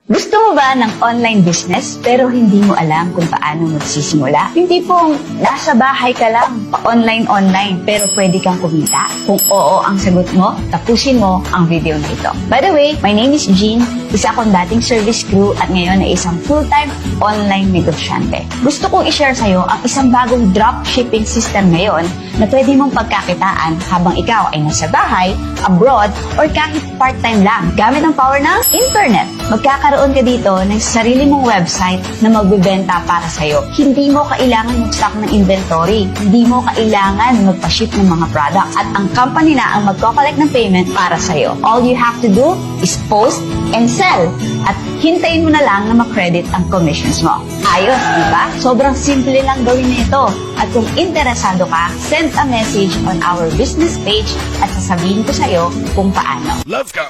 Gusto mo ba ng online business pero hindi mo alam kung paano magsisimula? Yung tipong nasa bahay ka lang, pa-online pero pwede kang kumita? Kung oo ang sagot mo, tapusin mo ang video na ito. By the way, my name is Jean, isa akong dating service crew at ngayon ay isang full-time online negosyante. Gusto kong i-share sa'yo ang isang bagong dropshipping system ngayon na pwede mong pagkakitaan habang ikaw ay nasa bahay, abroad, or kahit part-time lang gamit ang power ng internet. Magkakaroon ka dito ng sarili mong website na magbebenta para sa'yo. Hindi mo kailangan mag-stock ng inventory. Hindi mo kailangan magpa-ship ng mga products. At ang company na ang magko-collect ng payment para sa'yo. All you have to do is post and sell. At hintayin mo na lang na ma-credit ang commissions mo. Ayos, di ba? Sobrang simple lang gawin na ito. At kung interesado ka, send a message on our business page at sasabihin ko sa'yo kung paano. Let's go!